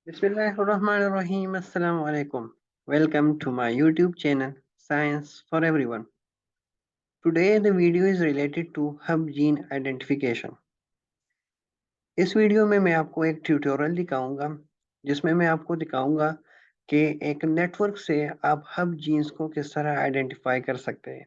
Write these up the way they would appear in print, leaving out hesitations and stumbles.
Bismillahirrahmanirrahim. Assalamu alaikum. Welcome to my YouTube channel, Science for Everyone. Today, the video is related to hub gene identification. इस video में मैं आपको एक tutorial दिखाऊंगा जिसमें मैं आपको दिखाऊंगा कि एक नेटवर्क से आप हब जीन्स को किस तरह आइडेंटिफाई कर सकते हैं.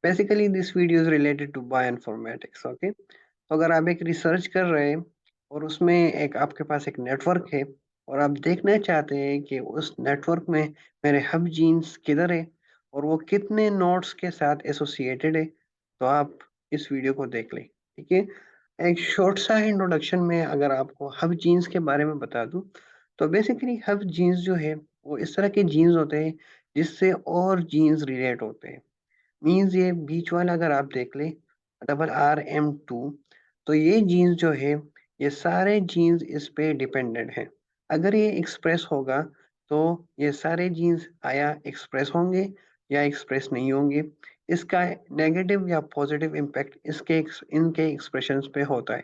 Basically this video is related to bioinformatics. Okay, तो अगर आप एक रिसर्च कर रहे हैं और उसमें एक आपके पास एक नेटवर्क है और आप देखना चाहते हैं कि उस नेटवर्क में मेरे हब जीन्स किधर है और वो कितने नोड्स के साथ एसोसिएटेड है, तो आप इस वीडियो को देख लें. ठीक है, एक शॉर्ट सा इंट्रोडक्शन में अगर आपको हब जीन्स के बारे में बता दूं तो बेसिकली हब जीन्स जो है वो इस तरह के जीन्स होते हैं जिससे और जीन्स रिलेट होते हैं. मीन्स ये बीच वाला अगर आप देख लें RRM2, तो ये जीन्स जो है ये सारे जीन्स इस पे डिपेंडेंट हैं. अगर ये एक्सप्रेस होगा तो ये सारे जीन्स आया एक्सप्रेस होंगे या एक्सप्रेस नहीं होंगे. इसका नेगेटिव या पॉजिटिव इम्पैक्ट इनके एक्सप्रेशंस पे होता है.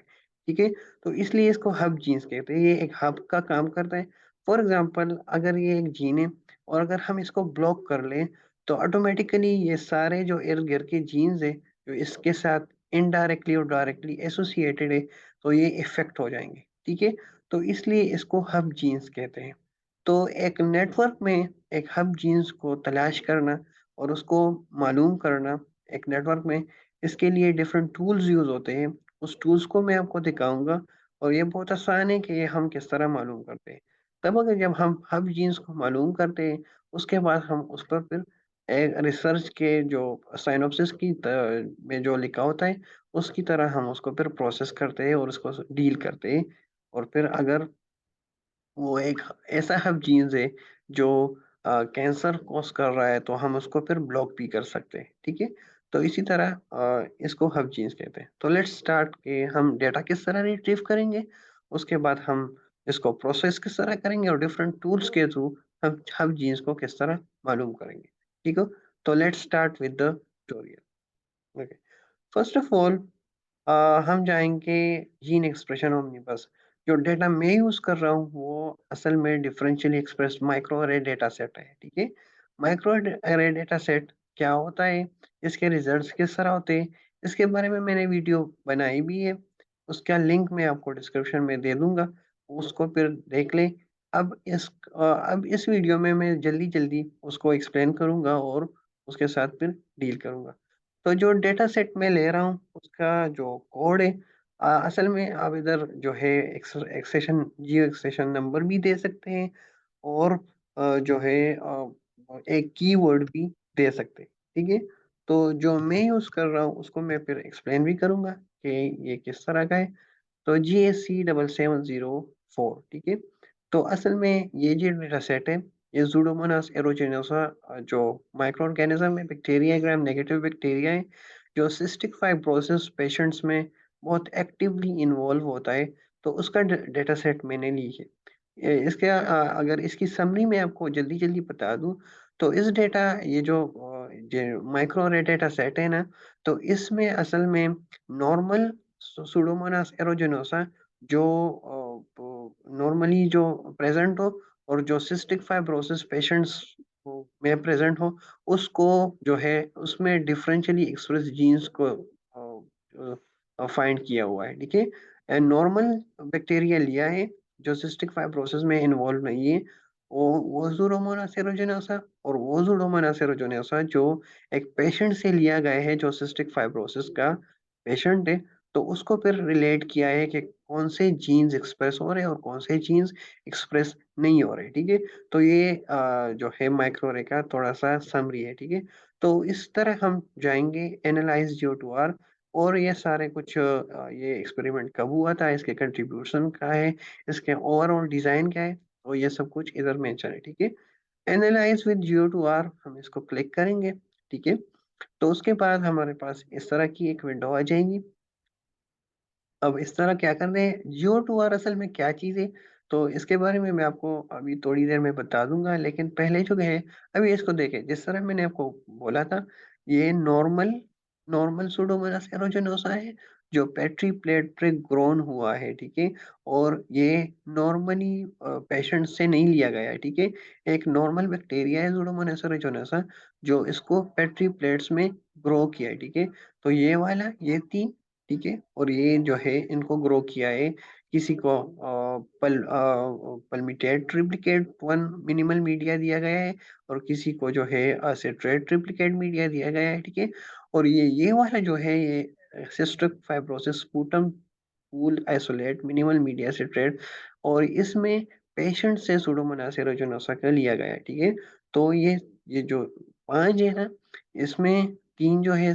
ठीक है, तो इसलिए इसको हब जीन्स कहते हैं. ये एक हब का काम करता है. फॉर एग्जाम्पल, अगर ये एक जीन है और अगर हम इसको ब्लॉक कर लें तो ऑटोमेटिकली ये सारे जो इर्द गिर्द के जीन्स है जो इसके साथ इनडायरेक्टली और डायरेक्टली एसोसिएटेड है तो ये इफेक्ट हो जाएंगे. ठीक है, तो इसलिए इसको हब जीन्स कहते हैं. तो एक नेटवर्क में एक हब जीन्स को तलाश करना और उसको मालूम करना एक नेटवर्क में, इसके लिए डिफरेंट टूल्स यूज होते हैं. उस टूल्स को मैं आपको दिखाऊंगा और ये बहुत आसान है कि ये हम किस तरह मालूम करते हैं. तब अगर जब हम हब जीन्स को मालूम करते हैं उसके बाद हम उस पर फिर एक रिसर्च के जो साइनोप्सिस में जो लिखा होता है उसकी तरह हम उसको फिर प्रोसेस करते हैं और उसको डील करते हैं. और फिर अगर वो एक ऐसा हब जीन्स है जो कैंसर कॉज कर रहा है तो हम उसको फिर ब्लॉक भी कर सकते हैं. ठीक है, तो इसी तरह इसको हब जीन्स कहते हैं. तो लेट्स स्टार्ट कि हम डेटा किस तरह रिट्रीव करेंगे, उसके बाद हम इसको प्रोसेस किस तरह करेंगे और डिफरेंट टूल्स के थ्रू हम हब जीन्स को किस तरह मालूम करेंगे. ठीक है, तो let's start with the tutorial. Okay, first of all हम जाएंगे जीन एक्सप्रेशन ओमनीबस. जो डेटा मैं यूज कर रहा हूँ वो असल में डिफरेंशियली एक्सप्रेस्ड माइक्रो अरे डेटा सेट है. ठीक है, माइक्रो अरे डेटा सेट क्या होता है, इसके रिजल्ट्स किस तरह होते हैं, इसके बारे में मैंने वीडियो बनाई भी है. उसका लिंक मैं आपको डिस्क्रिप्शन में दे दूंगा, उसको फिर देख लें. अब इस वीडियो में मैं जल्दी जल्दी उसको एक्सप्लेन करूंगा और उसके साथ फिर डील करूंगा. तो जो डेटा सेट मैं ले रहा हूँ उसका जो कोड है, असल में आप इधर जो है एक्सेशन जियो एक्सेशन नंबर भी दे सकते हैं और जो है एक कीवर्ड भी दे सकते हैं. ठीक है, तो जो मैं यूज कर रहा हूँ उसको मैं फिर एक्सप्लेन भी करूंगा कि ये किस तरह का है. तो GSC 7704. ठीक है, तो असल में ये जो डेटा सेट है ये जूडोमोनास एरोजेनोसा जो माइक्रो ऑर्गेनिज्म है, बैक्टीरिया ग्राम नेगेटिव बैक्टीरिया है जो सिस्टिक फाइब्रोसिस पेशेंट्स में बहुत एक्टिवली इन्वॉल्व होता है. तो उसका डेटा सेट मैंने ली है. अगर इसकी समरी में आपको जल्दी जल्दी बता दूं तो इस डेटा ये जो माइक्रो डेटा सेट है ना, तो इसमें असल में नॉर्मल सुडोमोनास एरोजेनोसा जो नॉर्मली जो प्रेजेंट हो और जो सिस्टिक फाइब्रोसिस पेशेंट्स में प्रेजेंट हो उसको जो है उसमें डिफरेंशियली एक्सप्रेस जीन्स को फाइंड किया हुआ है. ठीक है, नॉर्मल बैक्टीरिया लिया है जो सिस्टिक फाइब्रोसिस में इन्वॉल्व नहीं है, वो ज़ूडोमोनास एरोजेनोसा, और वो ज़ूडोमोनास एरोजेनोसा जो एक पेशेंट से लिया गया है जो सिस्टिक फाइब्रोसिस का पेशेंट है. तो उसको फिर रिलेट किया है कि कौन से जीन्स एक्सप्रेस हो रहे हैं और कौन से जीन्स एक्सप्रेस नहीं हो रहे. ठीक है, तो ये जो है माइक्रोरे का थोड़ा सा समरी है. ठीक है, तो इस तरह हम जाएंगे एनालाइज GO2R और ये सारे कुछ ये एक्सपेरिमेंट कब हुआ था, इसके कंट्रीब्यूशन क्या है, इसके ओवरऑल डिजाइन क्या है, तो ये सब कुछ इधर मेंशन है. ठीक है, एनालाइज विद GO2R हम इसको क्लिक करेंगे. ठीक है, तो उसके बाद हमारे पास इस तरह की एक विंडो आ जाएगी. अब इस तरह क्या कर रहे हैं, GO2R असल में क्या चीज़ है तो इसके बारे में मैं आपको अभी थोड़ी देर में बता दूंगा. लेकिन पहले जो है अभी इसको देखें, जिस तरह मैंने आपको बोला था ये नॉर्मल नॉर्मल सुडोमोनास एरोजेनोसा है. जो पेट्री प्लेट पे ग्रोन हुआ है, ठीक है, और ये नॉर्मली पेशेंट से नहीं लिया गया है, ठीक है। एक नॉर्मल बैक्टीरिया है Pseudomonas aeruginosa जो इसको पेट्री प्लेट्स में ग्रो किया है, ठीक है। तो ये वाला ये तीन, ठीक है, और ये जो है इनको ग्रो किया है, किसी को पल्मिटेड ट्रिप्लिकेट वन मिनिमल मीडिया दिया गया है, और किसी को जो है सिट्रेट ट्रिप्लिकेट मीडिया दिया गया है, ठीक है। और ये वाला जो है ये cystic fibrosis sputum pool isolate minimal media citrate, और इसमें पेशेंट से Pseudomonas aeruginosa का लिया गया है, ठीक है। तो ये जो पांच है ना, इसमें तीन जो है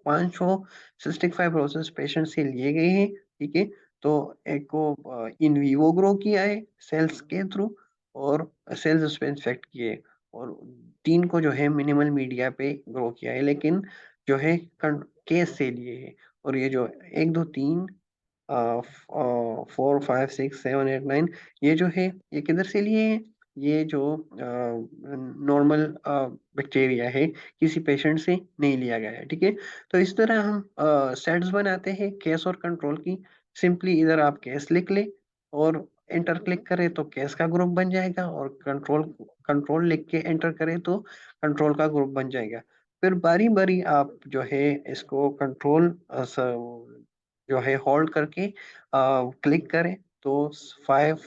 पांचों सिस्टिक फाइब्रोसिस पेशेंट से लिए गए हैं, ठीक है। तो एक को इन विवो ग्रो किया है सेल्स के थ्रू, और सेल्स उस पे इंफेक्ट किए, और तीन को जो है मिनिमल मीडिया पे ग्रो किया है, लेकिन जो है केस से लिए है। और ये जो एक दो तीन 4 5 6 7 8 9, ये जो है ये किधर से लिए हैं, ये जो नॉर्मल बैक्टीरिया है किसी पेशेंट से नहीं लिया गया है, ठीक है। तो इस तरह हम सेट्स बनाते हैं केस और कंट्रोल की। सिंपली इधर आप केस लिख ले और एंटर क्लिक करें तो केस का ग्रुप बन जाएगा, और कंट्रोल कंट्रोल लिख के एंटर करें तो कंट्रोल का ग्रुप बन जाएगा। फिर बारी बारी आप जो है इसको कंट्रोल जो है होल्ड करके क्लिक करें तो 5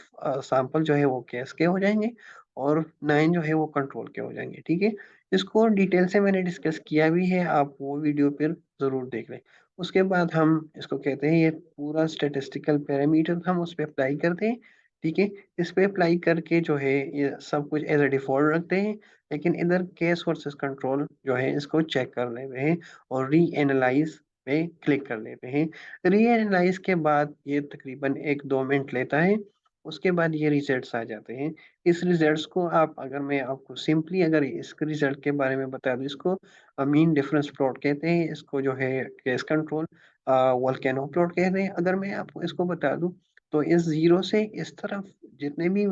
सैंपल जो है वो केस के हो जाएंगे, और 9 जो है वो कंट्रोल के हो जाएंगे, ठीक है। इसको डिटेल से मैंने डिस्कस किया भी है, आप वो वीडियो फिर जरूर देख लें। उसके बाद हम इसको कहते हैं ये पूरा स्टेटिस्टिकल पैरामीटर हम उस पर अप्लाई करते हैं, ठीक है। इस पे अप्लाई करके जो है ये सब कुछ एज अ डिफॉल्ट रखते हैं, लेकिन इधर केस वर्सेस कंट्रोल जो है इसको चेक कर लेते हैं, और री एनालाइज पे क्लिक कर लेते हैं। री एनालाइज के बाद ये तकरीबन 1 2 मिनट लेता है, उसके बाद ये रिजल्ट्स आ जाते हैं। इस रिजल्ट्स को आप, अगर मैं आपको सिंपली अगर इस रिजल्ट के बारे में बता दूं, इसको मीन डिफरेंस प्लॉट कहते हैं, इसको जो है केस कंट्रोल वोल्केनो प्लॉट कहते हैं। अगर मैं आपको इसको बता दूं तो इस जीरो से इस तरफ जितने भी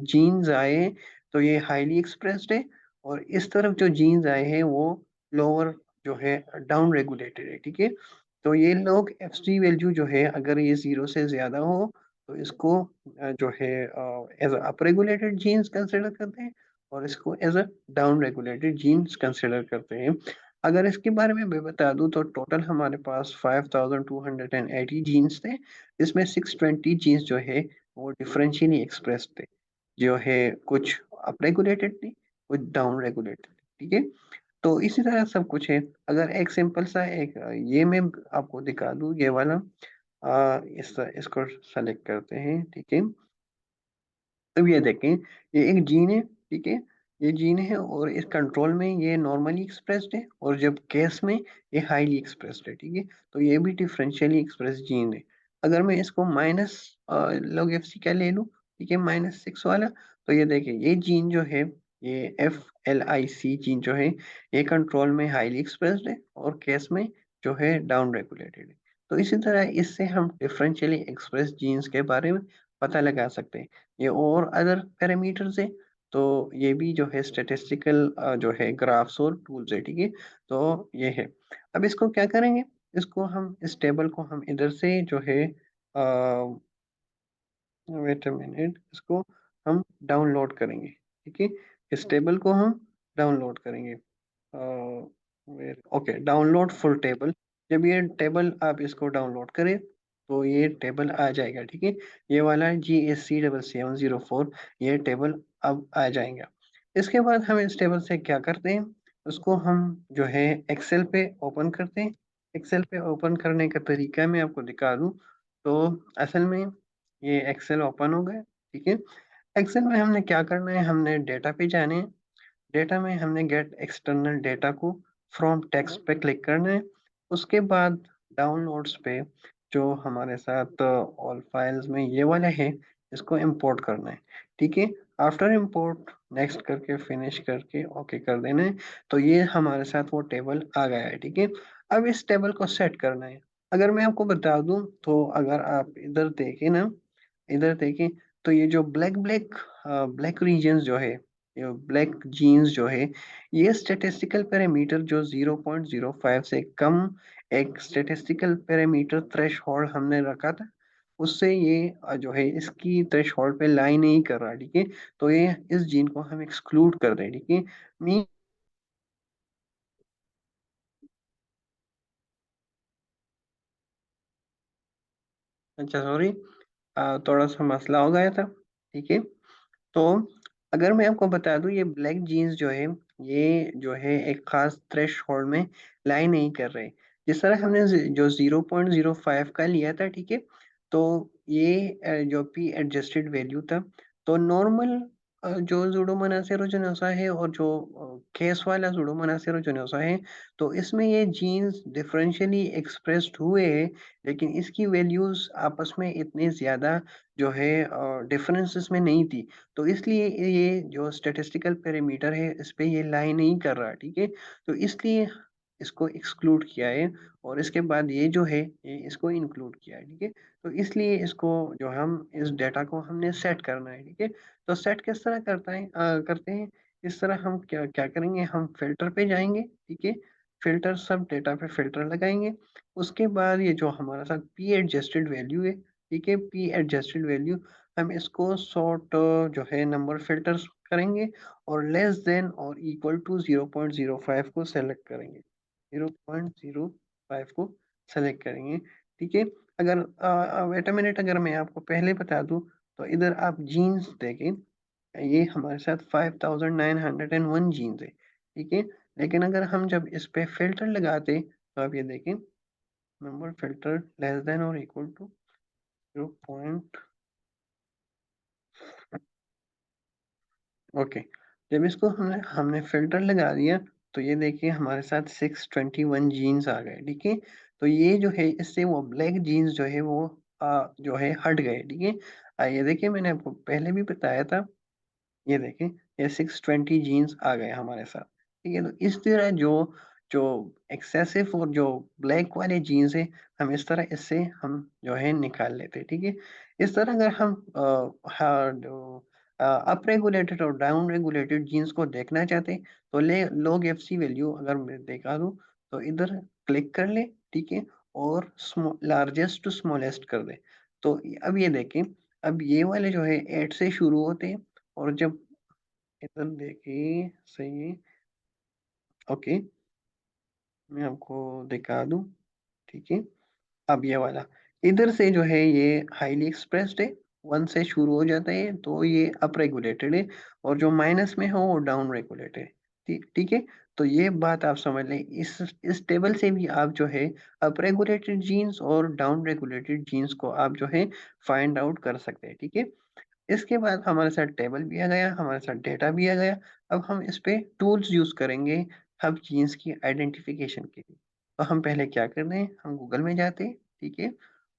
जीन्स आए हैं तो ये हाईली एक्सप्रेस्ड है, और इस तरफ जो जीन्स आए हैं वो लोअर जो है डाउन रेगुलेटेड है, ठीक है। तो ये लोग एफ वैल्यू जो है अगर ये जीरो से ज्यादा हो तो इसको जो है as up regulated genes consider करते हैं, और इसको as a down regulated genes consider करते हैं। अगर इसके बारे में मैं बता दूं तो टोटल हमारे पास 5280 जीन्स थे, जिसमें 620 जीन्स जो है वो डिफरेंशियली एक्सप्रेस थे, जो है कुछ अप रेगुलेटेड थी, कुछ डाउन रेगुलेटेड, ठीक है। तो इसी तरह सब कुछ है। अगर एक सिंपल सा एक ये मैं आपको दिखा दूं, ये वाला इसको सेलेक्ट करते हैं, ठीक है। अब ये देखें, ये एक जीन है, ठीक है। ये जीन है और इस कंट्रोल में ये नॉर्मली एक्सप्रेस्ड है, और जब केस में ये हाईली एक्सप्रेस्ड है, ठीक है। तो ये भी डिफरेंशियली एक्सप्रेस जीन है। अगर मैं इसको माइनस लॉग एफ सी का ले लूँ, ठीक है, -6 वाला, तो ये देखिए ये जीन जो है, ये FLIC जीन जो है, ये कंट्रोल में हाईली एक्सप्रेस्ड है और केस में जो है डाउन रेगुलेटेड है। तो इसी तरह इससे हम डिफरेंशियली एक्सप्रेस जीन्स के बारे में पता लगा सकते हैं। ये और अदर पैरामीटर्स है, तो ये भी जो है स्टेटिस्टिकल जो है ग्राफ्स और टूल्स है, ठीक है। तो ये है। अब इसको क्या करेंगे, इसको हम इस टेबल को हम इधर से जो है वेट अ मिनट, इसको हम डाउनलोड करेंगे, ठीक है। इस टेबल को हम डाउनलोड करेंगे, ओके, डाउनलोड फुल टेबल। जब ये टेबल आप इसको डाउनलोड करें तो ये टेबल आ जाएगा, ठीक है। ये वाला GSC 7704, ये टेबल अब आ जाएगा। इसके बाद हम इस टेबल से क्या करते हैं, उसको हम जो है एक्सेल पे ओपन करते हैं। एक्सेल पे ओपन करने का तरीका मैं आपको दिखा दूं तो असल में ये एक्सेल ओपन हो गया, ठीक है। एक्सेल में हमने क्या करना है, हमने डेटा पे जाने हैं। डेटा में हमने गेट एक्सटर्नल डेटा को फ्रॉम टेक्स्ट पे क्लिक करना है। उसके बाद डाउनलोड्स पे जो हमारे साथ ऑल फाइल्स में ये वाला है, इसको इंपोर्ट करना है, ठीक है। आफ्टर इंपोर्ट नेक्स्ट करके फिनिश करके ओके कर देना है। तो ये हमारे साथ वो टेबल आ गया है, ठीक है। अब इस टेबल को सेट करना है। अगर मैं आपको बता दूं तो अगर आप इधर देखें ना, इधर देखें, तो ये जो ब्लैक ब्लैक ब्लैक रीजन्स जो है, ये ब्लैक जीन्स जो है, ये स्टेटिस्टिकल पैरामीटर जो 0.05 से कम एक स्टेटिस्टिकल पैरामीटर थ्रेश होल्ड हमने रखा था, उससे ये जो है इसकी थ्रेश होल्ड पे लाई नहीं कर रहा, ठीक है। तो ये इस जीन को हम एक्सक्लूड कर दें, ठीक है। मीन, अच्छा सॉरी, थोड़ा सा मसला हो गया था, ठीक है। तो अगर मैं आपको बता दूं, ये ब्लैक जीन्स जो है, ये जो है एक खास थ्रेश होल्ड में लाई नहीं कर रहे। जिस तरह हमने जो 0.05 का लिया था, ठीक है। तो ये जो पी एडजस्टेड वैल्यू था, तो नॉर्मल जो जूडोमोनास एरोगेनोसा है और जो केस वाला जूडोमोनास एरोगेनोसा है, तो इसमें ये जीन्स डिफरेंशियली एक्सप्रेस्ड हुए हैं, लेकिन इसकी वैल्यूज आपस में इतने ज्यादा जो है डिफरेंसेस में नहीं थी। तो इसलिए ये जो स्टैटिस्टिकल पैरामीटर है, इस पे ये लाई नहीं कर रहा, ठीक है। तो इसलिए इसको एक्सक्लूड किया है, और इसके बाद ये जो है ये इसको इंक्लूड किया है, ठीक है। तो इसलिए इसको जो हम इस डेटा को हमने सेट करना है, ठीक है। तो सेट किस तरह करते हैं, इस तरह हम क्या क्या करेंगे, हम फिल्टर पे जाएंगे, ठीक है। फिल्टर, सब डेटा पे फिल्टर लगाएंगे। उसके बाद ये जो हमारा साथ पी एडजस्टेड वैल्यू है, ठीक है, पी एडजस्टेड वैल्यू, हम इसको सॉर्ट जो है नंबर फिल्टर्स करेंगे, और लेस देन और इक्वल टू 0.05 को सेलेक्ट करेंगे, 0.05 को सेलेक्ट करेंगे, ठीक है। अगर वेट अ मिनट, अगर मैं आपको पहले बता दूं, तो इधर आप जीन्स देखें, ये हमारे साथ 5901 जीन्स है, ठीक है। लेकिन अगर हम जब इस पे फिल्टर लगाते, तो आप ये देखें, नंबर फिल्टर लेस देन और इक्वल टू 0. ओके, जब इसको हमने हमने फिल्टर लगा दिया, तो ये देखिए हमारे साथ 621 जीन्स आ गए, ठीक है। तो ये जो है इससे वो ब्लैक जीन्स जो है वो जो है हट गए, ठीक है। ये देखिए मैंने आपको पहले भी बताया था, ये देखें, ये 620 जीन्स आ गए हमारे साथ, ठीक है। तो इस तरह जो जो एक्सेसिव और जो ब्लैक वाले जीन्स है, हम इस तरह इससे हम जो है निकाल लेते हैं, ठीक है। इस तरह अगर हम हाँ, जो अप रेगुलेटेड और डाउन रेगुलेटेड जीन्स को देखना चाहते हैं, तो ले लॉग एफ सी वैल्यू अगर मैं दिखा दूँ, तो इधर क्लिक कर ले, ठीक है, और लार्जेस्ट टू स्मॉलेस्ट कर दे। तो अब ये देखें, अब ये वाले जो है 8 से शुरू होते हैं, और जब इधर देखिए सही है, ओके, मैं आपको दिखा दूं, ठीक है। अब ये वाला इधर से जो है ये हाईली एक्सप्रेस्ड है, 1 से शुरू हो जाता है, तो ये अप रेगुलेटेड है, और जो माइनस में हो वो डाउन रेगुलेटेड है, ठीक ठीक है। तो ये बात आप समझ लें, इस टेबल से भी आप जो है अप रेगुलेटेड जीन्स और डाउन रेगुलेटेड जीन्स को आप जो है फाइंड आउट कर सकते हैं, ठीक है। इसके बाद हमारे साथ टेबल भी आ गया, हमारे साथ डेटा भी आ गया। अब हम इस पे टूल्स यूज करेंगे हब जीन्स की आइडेंटिफिकेशन के लिए। तो हम पहले क्या करते हैं, हम गूगल में जाते हैं, ठीक है।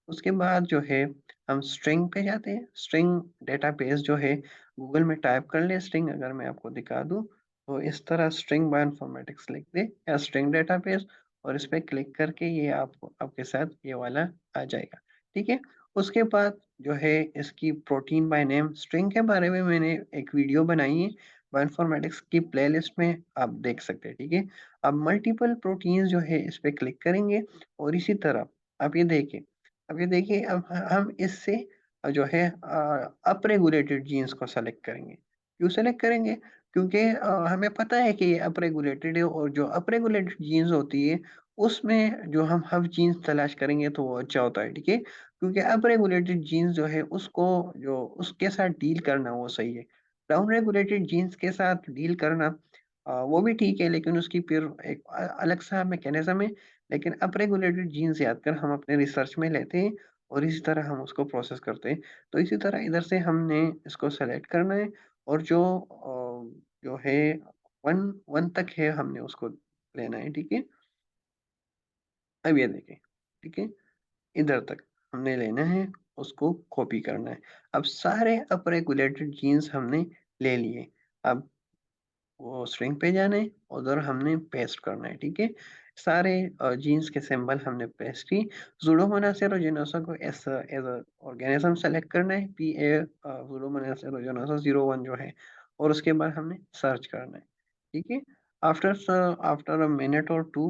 उसके बाद जो है हम स्ट्रिंग पे जाते हैं, स्ट्रिंग डेटाबेस जो है गूगल में टाइप कर ले स्ट्रिंग, अगर मैं आपको दिखा दूं, तो इस तरह स्ट्रिंग बायोइनफॉर्मेटिक्स लिख दे या स्ट्रिंग डेटाबेस, और इस पे क्लिक करके ये आपको आपके साथ ये वाला आ जाएगा, ठीक है। उसके बाद जो है इसकी प्रोटीन बाय नेम स्ट्रिंग के बारे में मैंने एक वीडियो बनाई है, बायोइनफॉर्मेटिक्स की प्लेलिस्ट में आप देख सकते हैं, ठीक है। अब मल्टीपल प्रोटीन्स जो है इस पे क्लिक करेंगे, और इसी तरह आप ये देखिए, अब ये देखिए, अब हम इससे जो है अप रेगुलेटेड जीन्स को सेलेक्ट करेंगे। क्यों सेलेक्ट करेंगे, क्योंकि हमें पता है कि ये अप रेगुलेटेड है, और जो अप रेगुलेटेड जीन्स होती है उसमें जो हम हब जीन्स तलाश करेंगे तो वो अच्छा होता है, ठीक है। क्योंकि अप रेगुलेटेड जीन्स जो है उसको जो उसके साथ डील करना वो सही है। डाउन रेगुलेटेड जीन्स के साथ डील करना वो भी ठीक है, लेकिन उसकी फिर एक अलग सा मैकेनिज्म है। लेकिन अप रेगुलेटेड जीन्स याद कर हम अपने रिसर्च में लेते हैं, और इसी तरह हम उसको प्रोसेस करते हैं। तो इसी तरह इधर से हमने इसको सेलेक्ट करना है, और जो है वन वन तक है हमने उसको लेना है, ठीक है। अब ये देखें, ठीक है, इधर तक हमने लेना है, उसको कॉपी करना है। अब सारे अप रेगुलेटेड जीन्स हमने ले लिए। अब वो स्ट्रिंग पे जाना है, उधर हमने पेस्ट करना है, ठीक है। सारे जीन्स के सिंबल हमने पेस्ट की। ज़ूडोमोनास एरोगेनोसा को एज एज ऑर्गेनिज्म सेलेक्ट करना है, पी ए ज़ूडोमोनास एरोगेनोसा 01 जो है, और उसके बाद हमने सर्च करना है, ठीक है। आफ्टर आफ्टर अ मिनट और टू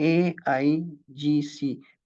AIGC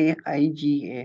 AIGA